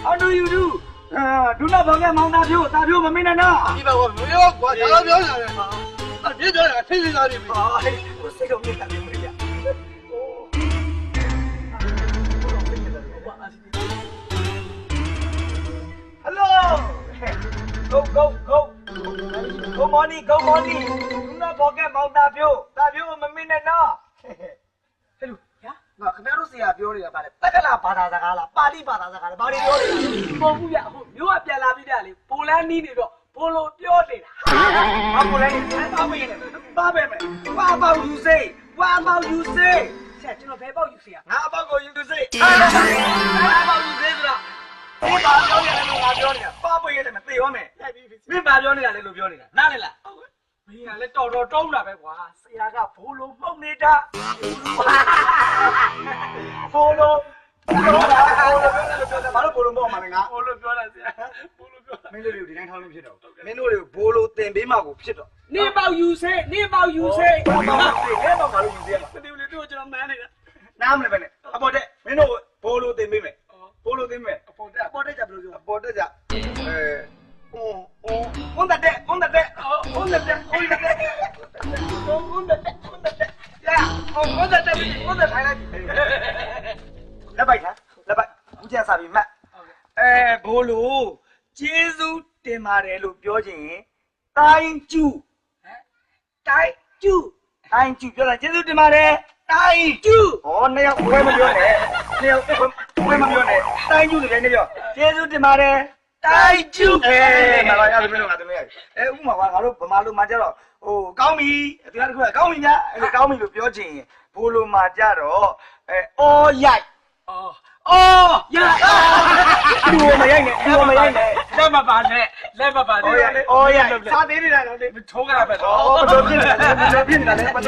How do you do? Do not forget Mount Tapiu. Tapiu မမေ့နဲ့နော်။ဒီပါကွာမပြောကွာဒါတော့ပြောရတယ်ဟာအပြည့်ပြောတာထိတ်ထိတ်သားနေပြီဟာကိုစိတ်တော့မြင်တာလေမရ။ Hello. Go. Good morning. Do not forget Mount Tapiu. Tapiu မမေ့နဲ့နော်။ Hello. ငါခင်ဗျားတို့ဆရာပြောနေတာဗါလဲတက္ကလာဘာသာစကားလားပါဠိဘာသာစကားလားဘာတွေပြောနေတာမဟုတ်ဘူးဗျအခုမျိုးကပြန်လာပြီးတဲ့လေပိုလန်နီးနေတော့ဘိုလိုပြောနေတာဟာပိုလန်နီးဘာမင်းလဲဘာပဲမယ် What about you say ဆက်ကျွန်တော်ဘယ်ပေါက်ယူစေရငါအပေါက်ကိုယူသူစိဘာပေါက်ယူစေဆိုတာဒီဘာပြောနေလဲလို့ငါပြောနေတာပါပွေရတယ်မသိရောမယ်မင်းဘာပြောနေတာလဲလို့ပြောနေတာနားလဲလားမင်းကလည်းတော်တုံးတာပဲကွာဆရာကဘိုလိုမှုတ်နေတာဘိုလိုဘာလို့ဘိုလိုမဟုတ်မှာလဲငါဘိုလိုပြောတာဆရာဘိုလိုပြောမင်းတို့တွေဒီတိုင်းထောင်းလို့ဖြစ်တော့မင်းတို့တွေဘိုလိုတင်ပေးမှကိုဖြစ်တော့နေပေါက်ယူစေဘာလို့ယူစေရမှာမသိဘူးလေတို့ကျွန်တော်မန်းနေတာနားမလဲပဲနဲ့အပေါ်တက်မင်းတို့ဘိုလိုတင်ပေးမယ်ဘိုလိုတင်ပေးမယ်အပေါ်တက်ကြဘယ်လိုပြောအပေါ်တက်ကြonda te ya onda teထိုင်လိုက်လက်ပိုက်ဦးကျန်စာပြီးမှတ်ဘိုးလိုကျေးဇူးတင်ပါတယ်လို့ပြောချင်ရင်တိုင်းကျူပြောတာကျေးဇူးတင်ပါတယ်တိုင်းကျူနှစ်ယောက်ဘယ်မပြောနဲ့တိုင်းကျူနေတယ်နေပြောကျေးဇူးတင်ပါတယ်တိုင်းကျူမလာရတယ်မင်းတို့ငါတမရဥမာငါတို့ဗမာလိုမှကြတော့ဟိုကောင်းပြီဒီကတစ်ခုကကောင်းပြီညာအဲ့ကောင်းပြီလို့ပြောချင်ရင်ဘိုးလိုမှကြတော့အော်ရိုက်သူမရိုက်နဲ့လက်မပါနဲ့အော်ရိုက်စားသေးနေတာတော့ထိုးကြတာပဲမတော်ပြနေတာလေဟို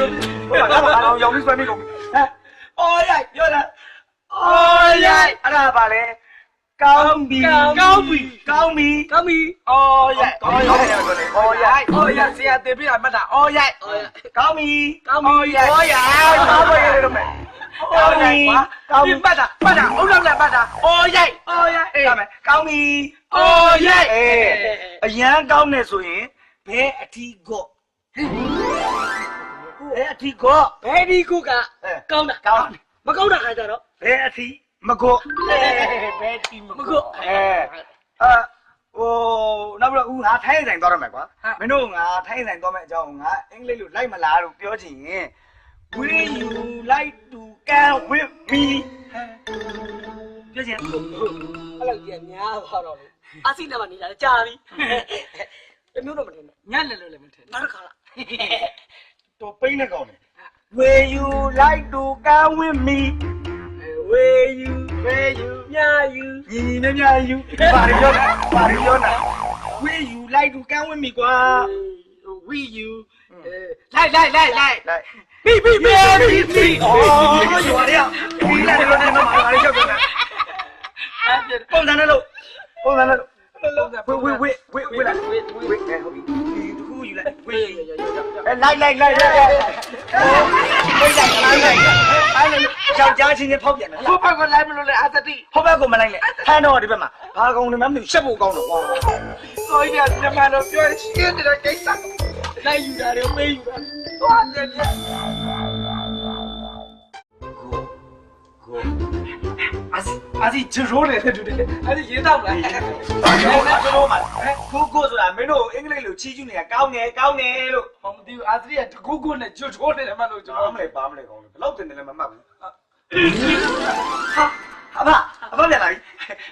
ကတော့ရောင်ပြီးဆွဲမိကုန်ဟမ်အော်ရိုက်ပြောတာအော်ရိုက်အဲ့ဒါပါလေကောင်းပြီအော်ရိုက်ဆရာတင်ပြတာမှတ်တာအော်ရိုက်ကောင်းပြီဘာလို့ရလဲတော့မယ်အော်ရိုက်ကောင်းပြီမှတ်တာအုံနောက်လက်မှတ်တာအော်ရိုက်အေးဒါမယ်ကောင်းပြီအော်ရိုက်အရန်ကောင်းနေဆိုရင်ဘယ်အထီးကော့ဘယ်အထီးကကောင်းတာမကောင်းတာခါကြတော့ဘယ်အထီးမကော့ဘယ်တီမကော့ဟိုနောက်ပြီးတော့ငါထိုင်းဆိုင်သွားရမယ်ကွာမင်းတို့ငါထိုင်းဆိုင်သွားမယ်အကြောင်းငါအင်္ဂလိပ်လိုလိုက်မလားလို့ပြောချင်ရင် Will you like to come with me ပြောချင်အဲ့လိုကြီးများသွားတော့လေအစီနဲ့မနေတာကြာပြီတမျိုးတော့မထင်နဲ့ညက်လည်းမထင်နောက်တစ်ခါလားတော့ပိန်းနဲ့ကောင်းတယ် Will you like to come with me Will you ညာယူညီနဲ့ညာယူဘာပြောနာ Will you like to come with me ကွာ Will you လိုက်ပြီအော်ယူရရဒီလာတယ်လို့နေမှာငါလေးချက်ပြန်ပုံစံနဲ့လို့ဝေးလိုက်ဟုတ်ပြီဒီတခုယူလိုက်ဝေးလိုက်အဲ့လိုယောက်ျားချင်းဖောက်ပြန်တယ်ဟိုဘက်ကလိုက်မလို့လေအာသတိဟိုဘက်ကိုမလိုက်နဲ့ဟန်တော့ဒီဘက်မှာဘာကောင်နေမှမသိရှက်ဖို့ကောင်းတော့ကွာဆိုရညမတော့ပြောရှင်းတယ်ကိစ္စလိုက်ယူတာတွေမေးယူတာသွားတယ်အာစီဂျရိုးတယ်တူတယ်အာစီရေးတော့လားဂျရိုးမှာကိုဆိုတာမင်းတို့အင်္ဂလိပ်လိုချီးကျူးနေတာကောင်းတယ်လို့မသိဘူးအာစီကကိုနဲ့ဂျရိုးတယ်မှလို့ကျွန်တော်ပါမလဲကောင်းလို့ဘယ်လောက်တင်တယ်လဲမမှတ်ဘူးအဖပြန်လာပြီ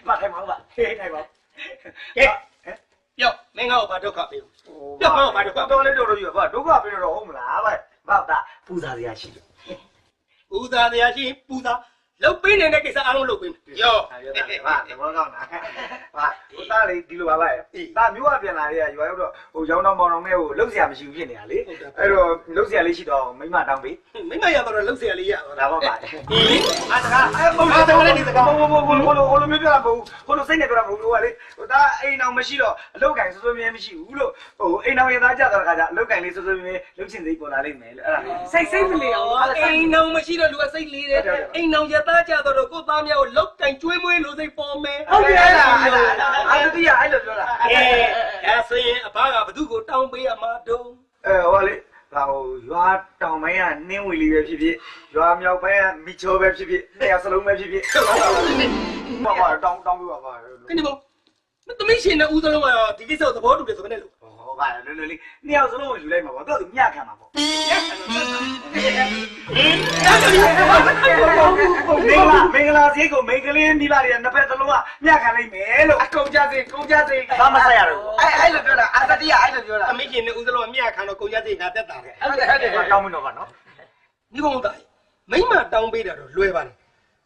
မထိုင်ပါဘူးထိုင်ပါပြောမင်းငါ့ကိုဘာဒုက္ခပေးဘူးပြောဘာဒုက္ခတော်လေးတော်ကြီးဘာဒုက္ခပေးတော့ဟုတ်မလားဘာပူဇာစရာရှိတယ်ပူဇာလုတ်ပေးနေတဲ့ကိစ္စအားလုံးလုတ်ပေးမယ်ရောဘာသဘောကောင်းလားဟိုသားလေးဒီလိုပါဒါမျိုးကပြန်လာတဲ့ရွာရောက်တော့ဟိုရောင်းတော့မောင်တော်မဲဟိုလုတ်စရာမရှိဘူးဖြစ်နေတာလေအဲ့တော့လုတ်စရာလေးရှိတော့မိမတောင်းပေးမိမရတော့လုတ်စရာလေးရဒါပါပါတကားပုံစံလေးဒီတကားဟိုလိုမျိုးပြောတာမဟုတ်ဟိုလိုစိတ်နဲ့ပြောတာမဟုတ်ဟိုကလေဟိုသားအိမ်အောင်မရှိတော့အလုတ်ကင်စိုးမြဲမရှိဘူးလို့ဟိုအိမ်အောင်ရသားကြတော့ခါကျအလုတ်ကင်လေးစိုးမြဲလုတ်ချင်စိတ်ပေါ်လာလိမ့်မယ်လို့အဲ့ဒါစိတ်မလေးအောင်အိမ်အောင်မရှိတော့လူကစိတ်လေးတယ်အိမ်အောင်ရ သားကြတော့ကိုသားများကိုလောက်ကင်ကျွေးမွေးလို့စိတ်ပေါ်မယ် ဟုတ်တယ်အဲ့ဒါအာတတိယအဲ့လိုပြောတာ ဒါဆိုရင်အဘကဘသူ့ကိုတောင်းပေးရမှာတုံး ဟောလေဒါဟိုရွာတောင်ပိုင်းကနင်းဝီလေးပဲဖြစ်ဖြစ်ရွာမြောက်ပိုင်းကမိချိုပဲဖြစ်ဖြစ်အဲ့ရစလုံးပဲဖြစ်ဖြစ်ဘာတောင်းပေးပါပါ ခဏပေါ့သမီးရှင်နဲ့ဦးစလုံးကတော့ဒီကိစ္စကိုသဘောတူတယ်ဆိုကနေလို့ ဟောပါလေလေနှစ်ယောက်စလုံးကိုယူလိုက်မှာပေါ့တော့သူမျှခံမှာပေါ့မင်္ဂလာဈေးကိုမိန်းကလေးမိလာတွေကနှစ်ဖက်စလုံးကမျှခံလိုက်မယ်လို့အကုန်ကြစေဘာမဆက်ရတော့အဲ့လိုပြောတာအာတတိယအဲ့လိုပြောတာ သမီးရှင်နဲ့ဦးစလုံးကမြတ်ခံတော့ကုန်ကြစိတ်ငါတက်တာပဲ ဟုတ်တောင်းမလို့ပါနော် ဒီကောင်သားမိမတောင်းပေးတာတော့လွယ်ပါလေ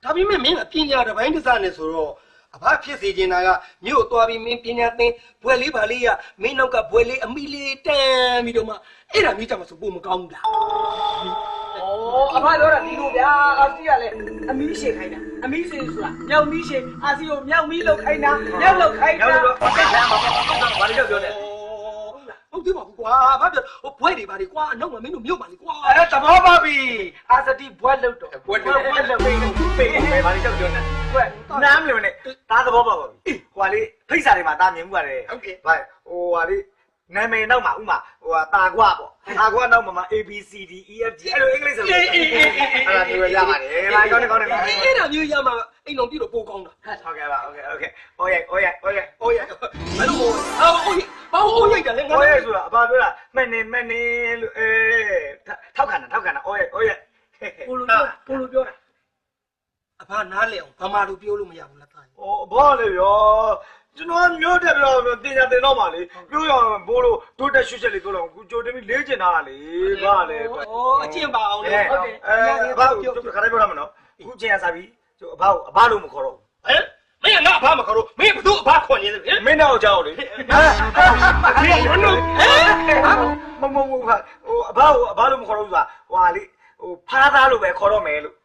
ဒါပေမဲ့မင်းကပညာတစ်ပိုင်းတစ်စနဲ့ဆိုတော့အဖဖြစ်စေချင်တာကမြို့သွားပြီးမင်းပညာသင်ဘွယ်လေးပါလေးကမင်းနောက်ကဘွယ်လေးအမိလေးတန်းပြီးတော့မှအဲ့ဒါမျိုးကြမှာဆိုပို့မကောင်းဘူးလား အဖပြောတာဒီလိုဗျာအာစီကလည်းအမီးရှေခိုင်းတာအမီးရှေဆိုတာမြောက်မီးရှေအာစီကိုမြောက်မီးလောက်ခိုင်းတာမြောက်လောက်ခိုင်းတာ ဘာလို့ပြောလဲ ဟုတ်တယ်ပါကွာဘာပြောဟိုဘွဲတွေပါလေကွာအနောက်မှာမင်းတို့မြို့ပါလေကွာ အဲ့သဘောပါပြီအာစတိဘွက်လုတ်တော့ဘွက်လုတ်ပေးဘာလို့ပြောလဲဘွက်နားမလို့နဲ့ဒါသဘောပါပါပြီဟိုကလေဖိတ်စာတွေမှာဒါမြင်မှုရတယ်ဟုတ်ကဲ့ဟိုကလေနာမည်နောက်မှာဥမာဟိုကတာကွာပေါ့တာကွာနောက်မှာ A B C D E F G အဲ့လိုအင်္ဂလိပ်ဆိုအဲ့ဒါမျိုးရပါတယ်ဘာကောင်းတယ်အဲ့ဒါမျိုးရမှာအိမ်တော်ပြည့်တော့ပိုကောင်းတာ ဟုတ်ကဲ့ပါโอเคโอ้ยဘယ်လိုဘာလို့ရိုက်တယ်လဲငါ โอ้ยဆိုတာအပါပြောတာမှန်နေလို့ထောက်ခံတာโอ้ย ပိုလိုပြောတာ အဖနားလေအောင်ဘာမှလို့ပြောလို့မရဘူးလားသား ဘောလေရောကျွန်တော်မျိုးတက်ပြီးတော့တင်ကြတင်တော့မှလေပြောရဘိုးလို့ဒုတက်ရွှေ့ချက်လေးပြောတော့ကိုကြိုတင်ပြီးလေးကျင်တာလေဘာလဲ ဩအကျင့်ပါအောင်လေ ဟုတ်တယ်အဘကိုခါတိုင်းပြောရမှာနော်အခုကျင်ရစားပြီကျအဘလို့မခေါ်တော့ ဟမ်မင်းကငါအဖမခေါ်တော့မင်းဘသူ့အဖခေါ်နေတယ် မင်းတော့ကြောက်လေမင်းမဟိုအဘလို့မခေါ်တော့ဆိုတာဟွာလေဟိုဖားသားလို့ပဲခေါ်တော့မယ်လို့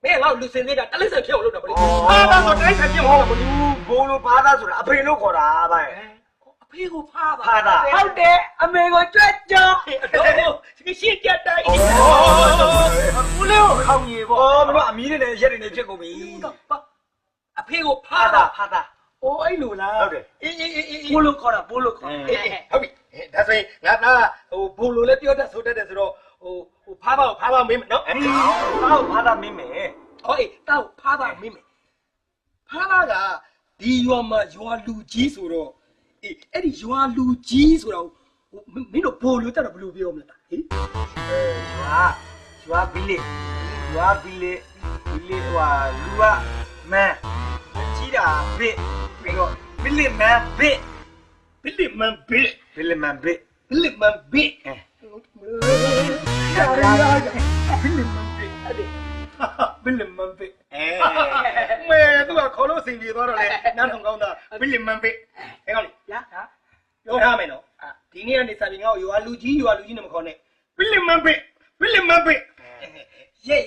မင်းကငါ့လူစင်သေးတာတလိမ့်ဆန်ဖြစ်အောင်လုပ်တာဗောလေ ဖားသားဆိုတိုင်းဆိုင်ပြမဟုတ်ဘူးဘိုးလို့ဖားသားဆိုတာအဖေလို့ခေါ်တာဗျ အဖေကိုဖားပါ ဖားသား ဟုတ်တယ်အမေကိုကြွက်ကြော တော့ရှင်းကြတိုင်း ဦးလေးကိုခေါင်းကြီးပေါ့မင်းအမီးနဲ့ရက်နေဖြစ်ကုန်ပြီ အဖေကိုဖားတာ ဖားသား အိုးအဲ့လိုလား ဟုတ်တယ် အေး ပိုလိုခေါ်တာပိုလိုခေါ် ဟုတ်ပြီဒါဆိုရင်ငါသားဟိုဘိုလိုလည်းပြောတတ်ဆိုတတ်တယ်ဆိုတော့ဟိုဖားပါမင်းနော် အော်ဖားသားမင်းမယ် ဟောအေးတောက်ဖားပါမင်းဖားပါကဒီရွာမှာရွာလူကြီးဆိုတော့အေးအဲ့ဒီရွာလူကြီးဆိုတော့မင်းတို့ဘိုလိုတက်တော့ဘယ်လိုပြောမလဲဟေး ရွာဘီလေးဟွာလူကမန်းကြီးတာဘစ်ပြီးတော့ဘီလေးမန်းဘစ် ဘစ်လီမန်ဘစ် ဘီလေးမန်းဘစ် ဘစ်လီမန်ဘစ်ဘစ်လီမန်ဘစ်မဲသူကခေါ်လို့အစဉ်ပြေသွားတော့လေနားထောင်ကောင်းတာဘစ်လီမန်ဘစ်အဲ့ကောင်လေ ရဟာ ပြောထားမယ်နော်ဒီနေ့ကနေစပြီးငါ့ကိုရွာလူကြီးနဲ့မခေါ်နဲ့ဘစ်လီမန်ဘစ်ရဲ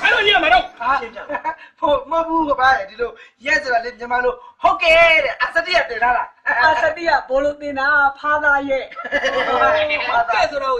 အဲ့လိုရမှာတော့ ဖို့မဘူးကပါဒီလိုရက်ဆိုတာလေမြန်မာလိုဟုတ်ကဲ့တဲ့အစတိရတင်လာတာအစတိရဘိုလိုတင်တာဖားသားရဲ့ ဟုတ်ကဲ့ဆိုတော့